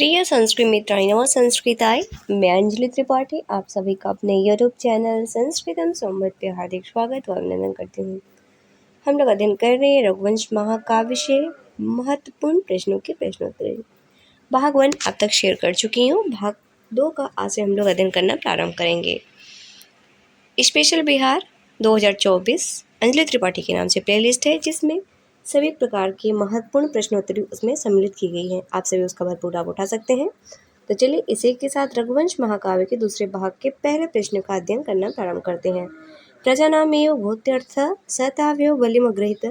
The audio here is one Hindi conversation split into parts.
प्रिय संस्कृत मित्रांनो व संस्कृताय, मैं अंजलि त्रिपाठी आप सभी का अपने यूट्यूब चैनल संस्कृतम संवाद पे हार्दिक स्वागत व अभिनंदन करती हूँ। हम लोग अध्ययन कर रहे हैं रघुवंश महाकाव्य से महत्वपूर्ण प्रश्नों के प्रश्नोत्तरी। भाग 1 अब तक शेयर कर चुकी हूँ। भाग 2 का आज से हम लोग अध्ययन करना प्रारंभ करेंगे। स्पेशल बिहार 2024 अंजलि त्रिपाठी के नाम से प्लेलिस्ट है, जिसमें सभी प्रकार की महत्वपूर्ण प्रश्नोत्तरी उसमें सम्मिलित की गई है। आप सभी उसका भरपूर लाभ उठा सकते हैं। तो चलिए इसी के साथ रघुवंश महाकाव्य के दूसरे भाग के पहले प्रश्न का अध्ययन करना प्रारंभ करते हैं। प्रजानामेव भूत्यर्थ सताव्यो बलिमग्रहित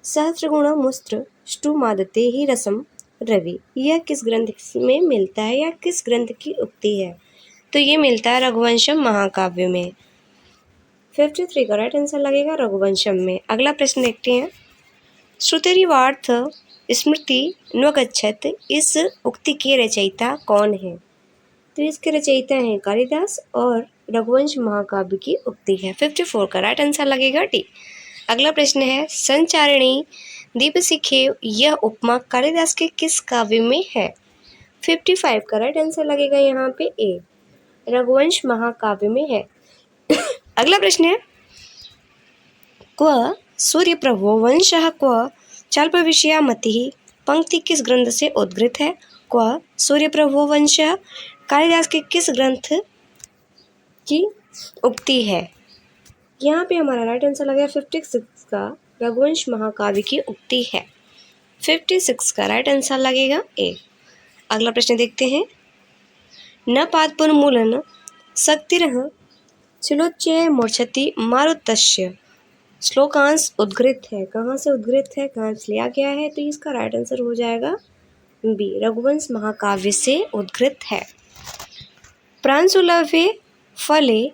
सहस्रगुण मुस्त्र ष्टुमादते ही रसम रवि। यह किस ग्रंथ में मिलता है या किस ग्रंथ की उक्ति है? तो ये मिलता है रघुवंशम महाकाव्य में। 53 का राइट आंसर लगेगा रघुवंशम में। अगला प्रश्न देखते हैं। श्रुतिरिवार्थ स्मृति न्वगच्छत, इस उक्ति के रचयिता कौन है? तो इसके रचयिता हैं कालिदास और रघुवंश महाकाव्य की उक्ति है। 54 का राइट आंसर लगेगा डी। अगला प्रश्न है। संचारिणी दीपशिखे, यह उपमा कालिदास के किस काव्य में है? 55 का राइट आंसर लगेगा यहाँ पे ए, रघुवंश महाकाव्य में है। अगला प्रश्न है। क्व सूर्यप्रभो वंशः क्व चाल्पविषया मतिः, पंक्ति किस ग्रंथ से उद्गृत है? क्व सूर्यप्रभो वंशः कालिदास के किस ग्रंथ की उक्ति है? यहाँ पे हमारा राइट आंसर लगेगा 56 का, रघुवंश महाकाव्य की उक्ति है। 56 का राइट आंसर लगेगा ए। अगला प्रश्न देखते हैं। न पादपुन्मूलन शक्तिरः चिलोच्चय मूर्छति मारुतस्य, श्लोकांश उद्गृत है। कहाँ से उद्गृत है, कहाँ से लिया गया है? तो इसका राइट आंसर हो जाएगा बी, रघुवंश महाकाव्य से उद्गृत है। प्रांशुलभे फले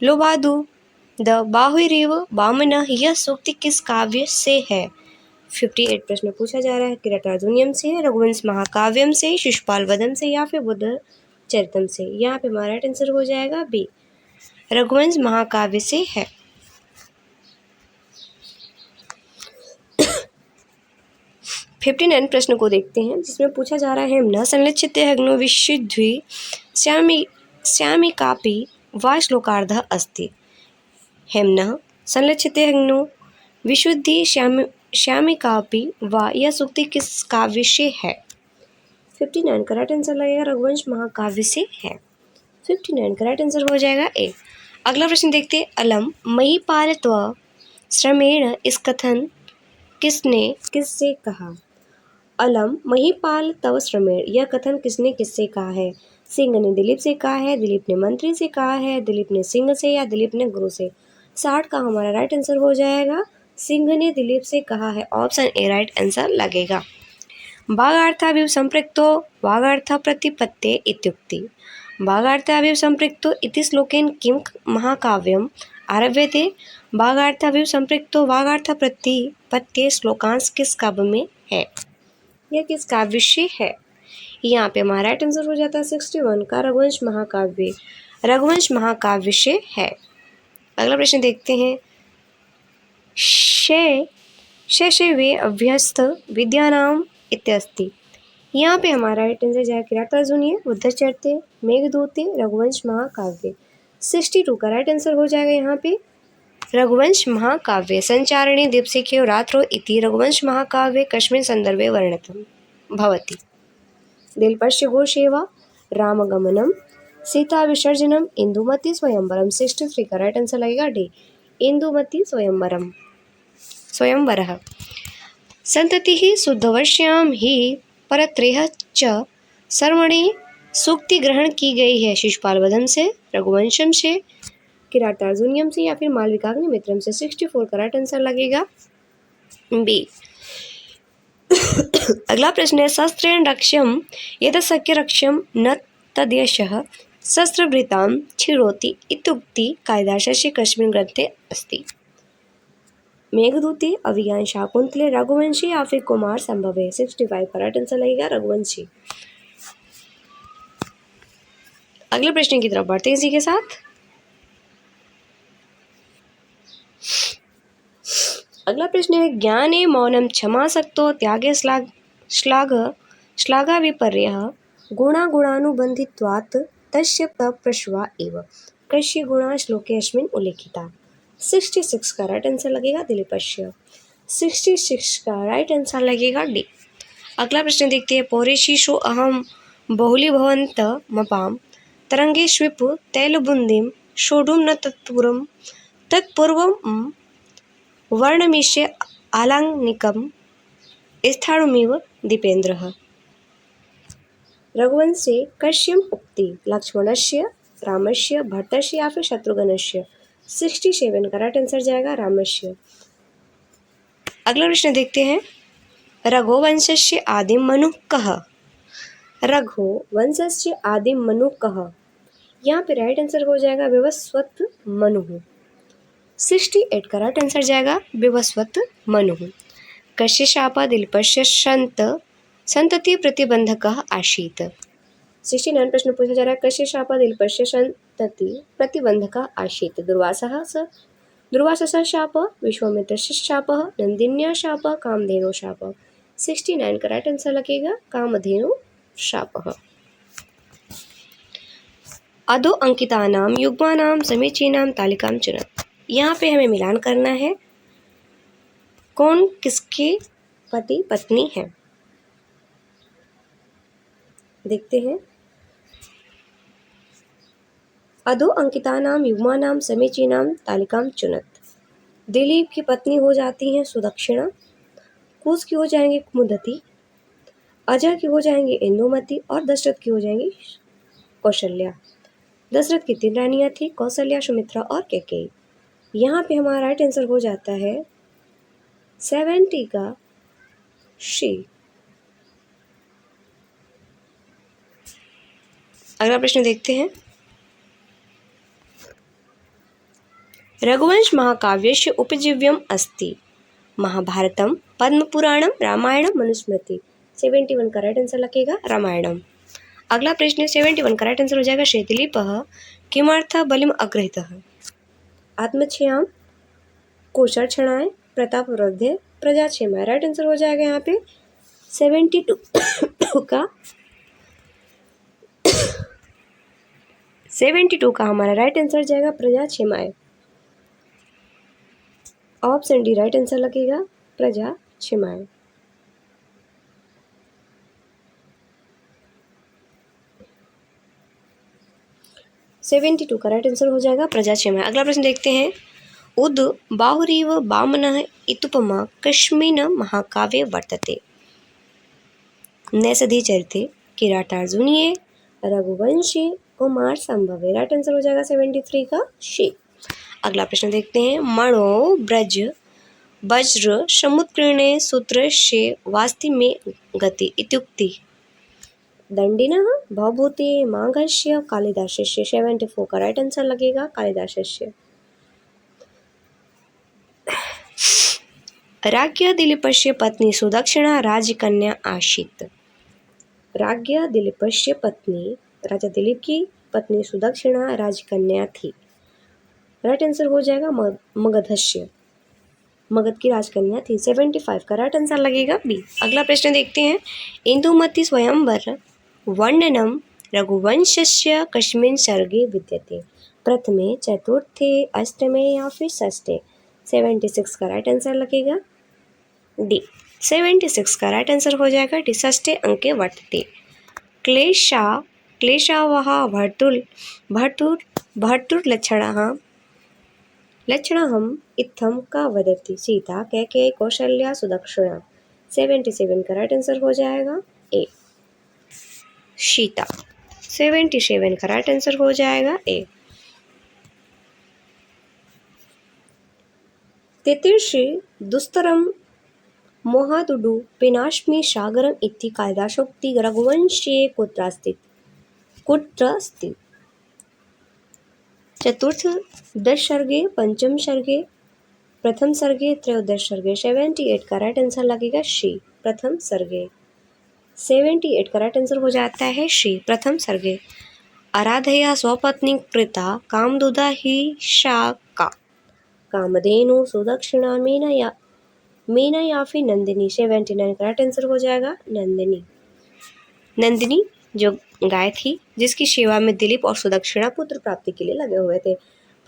लोबादु द बाहुरेव वामनः, यह सूक्ति किस काव्य से है? 58 प्रश्न पूछा जा रहा है। किरातार्जुनीयम से, रघुवंश महाकाव्यम से, शिशुपाल वधम से या फिर बुद्ध चरितम से। यहाँ पे हमारा राइट आंसर हो जाएगा बी, रघुवंश महाकाव्य से है। 59 प्रश्न को देखते हैं, जिसमें पूछा जा रहा है। न संलक्षिते अग्नो विशुद्धि श्यामी कापि वा श्लोकार्धः अस्ति। हेम्नः संलक्षिते अग्नो विशुद्धि श्यामी कापि वा, यह सूक्ति किस काव्य से है? 59 का राइट आंसर लगेगा रघुवंश महाकाव्य से है। 59 का राइट आंसर हो जाएगा ए। अगला प्रश्न देखते हैं। अलम महिपाल त्व श्रमेण, इस कथन किसने किससे कहा? अलम महिपाल तव श्रमेण, यह कथन किसने किससे कहा है? सिंह ने दिलीप से कहा है, दिलीप ने मंत्री से कहा है, दिलीप ने सिंह से या दिलीप ने गुरु से? 60 का हमारा राइट आंसर हो जाएगा सिंह ने दिलीप से कहा है। ऑप्शन ए राइट आंसर लगेगा। वागार्थाभिव संपृक्तो वागार्थ प्रतिपत्ते इत्युक्ति, वागार्थाभिव संपृक्तो इति श्लोकेन किं महाकाव्यम आरभ्यते? वागार्थाभिव संपृक्तो वागार्थ प्रतिपत्ते श्लोकांश किस काव्य में है? यह किस काव्य से है? यहाँ पे हमारा राइट आंसर हो जाता है 61 का, रघुवंश महाकाव्य, रघुवंश महाकाव्य से है। अगला प्रश्न देखते हैं। शे वे अभ्यस्त विद्यानाम इत्यस्ति, यहाँ पे हमारा राइट आंसर जाए किरातार्जुनीय, बुद्धचरिते, मेघदूते, रघुवंश महाकाव्य। 62 का राइट आंसर हो जाएगा यहाँ पे रघुवंश महाकाव्य। संचारिणी दीपशिखे रात्रो इति रघुवंश महाकाव्य कस्मिन् संदर्भे वर्णितं भवति? दिलपश्य गोसेवा, रामगमनम, सीता विसर्जनम, इंदुमती स्वयंवरम। 63 का राइट आंसर लगेगा डी, इंदुमती स्वयंवरः। संततिः शुद्धवर्ष्यां ही परत्रेह च सर्वणे, सूक्ति ग्रहण की गई है शिशुपाल वधम से, रघुवंशम से, किरातार्जुनीयम से या फिर मालविकाग्निमित्रम से। 64 का राइट आंसर लगेगा बी। अगला प्रश्न है। शस्त्रेण रक्ष्यम यद शक्य रक्ष्यम न तद्यशः शस्त्रभृतां छिरोति इत्युक्ति कालिदासस्य कस्मिन् ग्रन्थे अस्ति? मेघदूते, अभिज्ञान शाकुंतले, रघुवंशी या फिर कुमार संभवे। 65 का राइट आंसर लगेगा रघुवंशी। अगले प्रश्न की तरफ बढ़ते हैं इसी के साथ। अगला प्रश्न है। ज्ञाने मौनम क्षमा सक्तो त्यागे श्लाघा विपर्यः गुणागुणानुबन्धित्वात् तस्य प्रश्वा एव कस्य गुणा श्लोके अस्मिन् उल्लिखिता। 66 का राइट आंसर लगेगा दिलीपस्य। 66 का राइट आंसर लगेगा डी। अगला प्रश्न देखते हैं। पौरेशीषु अहम बहुलीभवन्त मपाम तरंगे स्विप तैलबुन्दिम सोढुं न तत्पूर्वं वर्णमिष्य आलाङ्निकं स्थाणुमिव दीपेन्द्रः। रघुवंशे कस्य उक्ति लक्ष्मणस्य, रामस्य, भरतस्य या फिर शत्रुघ्नस्य। 67 का राइट आंसर जाएगा रामस्य। अगला प्रश्न देखते हैं। रघुवंशस्य आदिम मनु कः। रघुवंशस्य आदिम मनु कः। यहाँ पे राइट आंसर हो जाएगा विवस्वत मनु। 68 का राइट आंसर जाएगा विवस्वत मनु। कस्य शापः दिलीपस्य संतति प्रतिबंधकः आसीत्। 69 प्रश्न पूछा जा रहा है। कस्य शापः दिलीपस्य संतति प्रतिबंधकः आसीत्। दुर्वाससः शापः, विश्वामित्रस्य शापः, नंदिन्या शापः, कामधेनु शापः। 69 का राइट आंसर लगेगा कामधेनु शापः। अधो अंकितानां युग्मानां समीचीनां तालिकां चुनः। यहाँ पे हमें मिलान करना है कौन किसके पति पत्नी है। देखते हैं। अधो अंकितानां युग्मानां समीचीनां तालिकां चुनत। दिलीप की पत्नी हो जाती हैं सुदक्षिणा, कुश की हो जाएंगी कुमुदती, अजय की हो जाएंगी इंदुमती और दशरथ की हो जाएंगी कौशल्या। दशरथ की 3 रानियां थी, कौशल्या, सुमित्रा और कैकेयी। यहाँ पे हमारा राइट आंसर हो जाता है 70 का शी। अगला प्रश्न देखते हैं। रघुवंश महाकाव्यस्य उपजीव्यम् अस्ति। महाभारतम, पद्मपुराणम, रामायणम, मनुस्मृति। 71 का राइट आंसर लगेगा रामायणम। अगला प्रश्न 71 का राइट आंसर हो जाएगा दिलीपः किमर्थः बलिम अग्रहीतः। आत्मक्षयाम, कोशलक्षणाय, प्रतापवृद्धे, प्रजाक्षेमाय। राइट आंसर हो जाएगा यहाँ पे 72 का हमारा राइट आंसर जाएगा प्रजाक्षेमाय। ऑप्शन डी राइट आंसर लगेगा प्रजाक्षेमाय। सेवेंटी टू का राइट आंसर हो जाएगा प्रजाक्षेमाय। अगला प्रश्न देखते हैं। उद बाहुरीव वामनः इत्युपमा कस्मिन् महाकाव्ये वर्तते। नैषधि चरिते, किरातार्जुनीये, रघुवंशे, कुमार संभवे। राइट आंसर हो जाएगा 73 का शी। अगला प्रश्न देखते हैं। मणो ब्रज वज्र समुत्कीर्णे सूत्रस्य वास्ति में गति इत्युक्ति। दंडिनः, भवभूते, माघस्य, कालिदासस्य। 74 का राइट आंसर लगेगा कालिदासस्य। राज्ञ दिलीपस्य पत्नी सुदक्षिणा राजकन्या आसीत्। राज्ञ दिलीपस्य पत्नी, राजा दिलीप की पत्नी सुदक्षिणा राजकन्या थी। राइट आंसर हो जाएगा मगधस्य, मगध की राजकन्या थी। 75 का राइट आंसर लगेगा बी। अगला प्रश्न देखते हैं। इंदुमती स्वयंवर वर्णनम रघुवंशस्य कस्मिन् सर्गे विद्यते। प्रथमे, चतुर्थे, अष्टमे या फिर षष्ठे। 76 का राइट आंसर लगेगा डी। 76 का राइट आंसर हो जाएगा डी, षष्ठे अंके वर्तते। क्लेशावह लक्षणहम इत्थम का वदति। सीता, कैकेयी, कौशल्या, सुदक्षिणा। 77 का राइट आंसर हो जाएगा ए, सीता। 77 का राइट आंसर हो जाएगा ए। तितीर्षि दुस्तरम मोहादुडु पिनाश्मि सागरम इति कालिदासोक्ति रघुवंशे कुत्र अस्ति। चतुर्थ दश सर्गे, पंचम सर्गे, प्रथम सर्गे, त्रयोदश सर्गे। 78 का राइट आंसर लगेगा शी, प्रथम सर्गे। 78 का राइट आंसर हो जाता है शी, प्रथम सर्गे। आराधया स्वपत्नी कृता कामदुदा ही शाका। कामधेनु, सुदक्षिणा, मीना या फिर नंदिनी। 79 का राइट आंसर हो जाएगा नंदिनी। जो गाय थी जिसकी सेवा में दिलीप और सुदक्षिणा पुत्र प्राप्ति के लिए लगे हुए थे।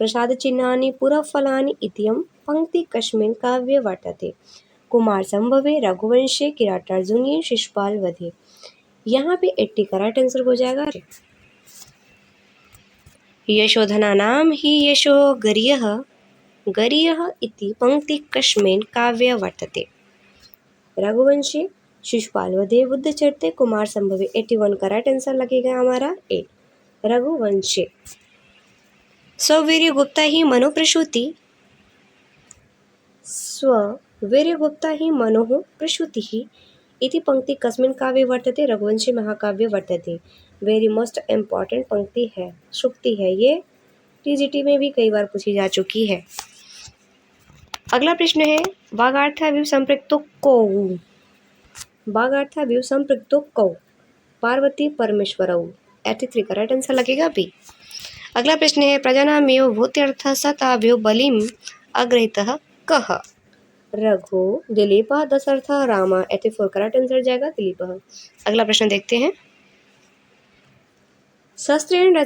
प्रसाद चिन्हानि पुरफलानि इत्ययं पंक्ति कस्मिन् काव्ये वर्तते। कुमार संभवे रघुवंशे किरातार्जुनीय शिशुपाल वधे। यहाँ पे 80 का राइट आंसर हो जाएगा। यशोधनानां हि यशो गर्यः गर्यः इति पंक्ति कस्मिन् काव्ये वर्तते। रघुवंशी शिशुपाल वधे बुद्ध चरिते कुमार संभवे। 81 का राइट आंसर लगेगा हमारा ए रघुवंशी। स्ववीर्यगुप्ता ही मनोप्रसूति स्ववीर्यगुप्ता ही मनोः प्रसूतिः इति पंक्ति कस्मिन् काव्ये वर्तते। रघुवंशी महाकाव्य वर्तते। वेरी मोस्ट इम्पॉर्टेंट पंक्ति है, सूक्ति है, ये टीजीटी में भी कई बार पूछी जा चुकी है। अगला प्रश्न है वागार्थाविव संपृक्तो कौ। वागार्थाविव संपृक्तो कौ पार्वती परमेश्वरौ। 83 का राइट आंसर लगेगा बी। अगला प्रश्न है प्रजानामेव भूत्यर्थः सताभ्यो बलिम अग्रहितः कः। रघु, दिलीपः, दशरथः, राम। 84 का राइट आंसर जाएगा दिलीपः। अगला प्रश्न देखते हैं शस्त्रेण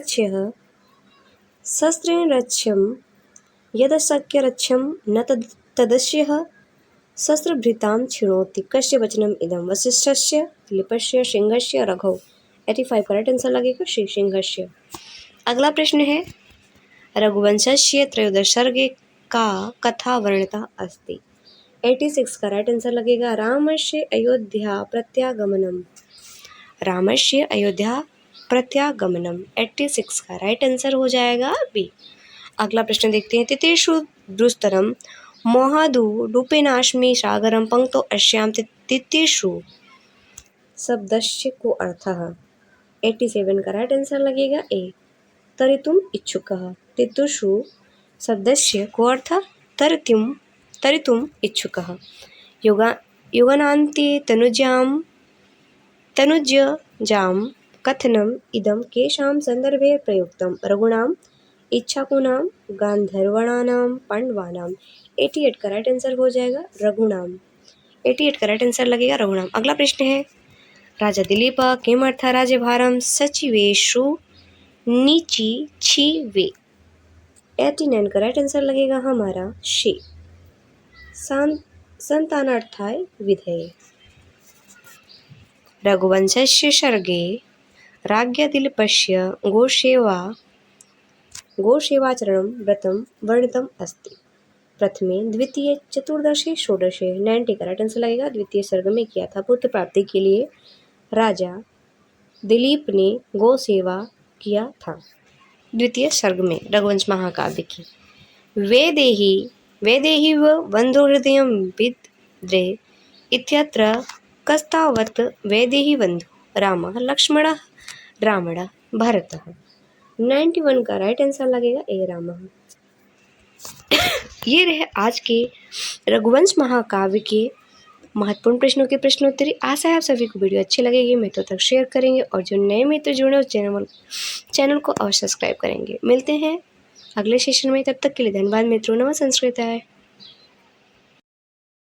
रक्ष्यं यदशक्य रक्ष्यं न तदस्यः शस्त्रभृतां छिणोति। कस्य वचनम् इदं। वसिष्ठस्य, दिलीपस्य, सिंहस्य, रघौ। 85 का राइट आंसर लगेगा श्री सिंहस्य। अगला प्रश्न है रघुवंशस्य त्रयोदश सर्गे का कथा वर्णिता अस्ति। 86 का राइट आंसर लगेगा रामस्य अयोध्या प्रत्यागमनम। रामस्य अयोध्या प्रत्यागमनम। 86 का राइट आंसर हो जाएगा बी। अगला प्रश्न देखते हैं तितेषु दुस्तरम मोहादु रूपेणाश्मि सागरम पंक्तो अश्याम तितेषु शब्दस्य को अर्थः। 87 का राइट आंसर लगेगा ए तरितुम इच्छुकः। तितेषु शब्दस्य को अर्थः तरितुम इच्छुकः। युगानान्ते तनुजां कथनम् इदं केषां संदर्भे प्रयुक्तं। रघूणां, इच्छाकुनां, गांधर्वाणां, पांडवानां। 88 का राइट आंसर हो जाएगा रघुनाम। 88 का राइट आंसर लगेगा रघुनाम। अगला प्रश्न है राजा दिलीप किमर्थ राज्यभारं सचिवेषु नीची छिवे। 89 का राइट आंसर लगेगा हमारा शी संतानार्थाय विधेय। रघुवंशस्य सर्गे राज्ञा दिलीपस्य गोसेवाचरणं व्रतं वर्णितम् अस्ति। प्रथमे, द्वितीय, चतुर्दशे, षोडशे। 90 का राइट आंसर लगेगा द्वितीय सर्ग में किया था। पुत्र प्राप्ति के लिए राजा दिलीप ने गौ सेवा किया था द्वितीय सर्ग में रघुवंश महाकाव्य की। वेदेहि व बन्धुहृदयं विद्रे इत्यत्र कस्तावत् वेदेहि बन्धु रामः लक्ष्मणः रावणः भरतः। 91 का राइट आंसर लगेगा ए रामः। ये रहे आज के रघुवंश महाकाव्य के महत्वपूर्ण प्रश्नों के प्रश्नोत्तरी। आशा है आप सभी को वीडियो अच्छी लगेगी, मित्रों तक शेयर करेंगे और जो नए मित्र जुड़े उस चैनल को अवश्य सब्सक्राइब करेंगे। मिलते हैं अगले सेशन में, तब तक के लिए धन्यवाद मित्रों। नमः संस्कृताय।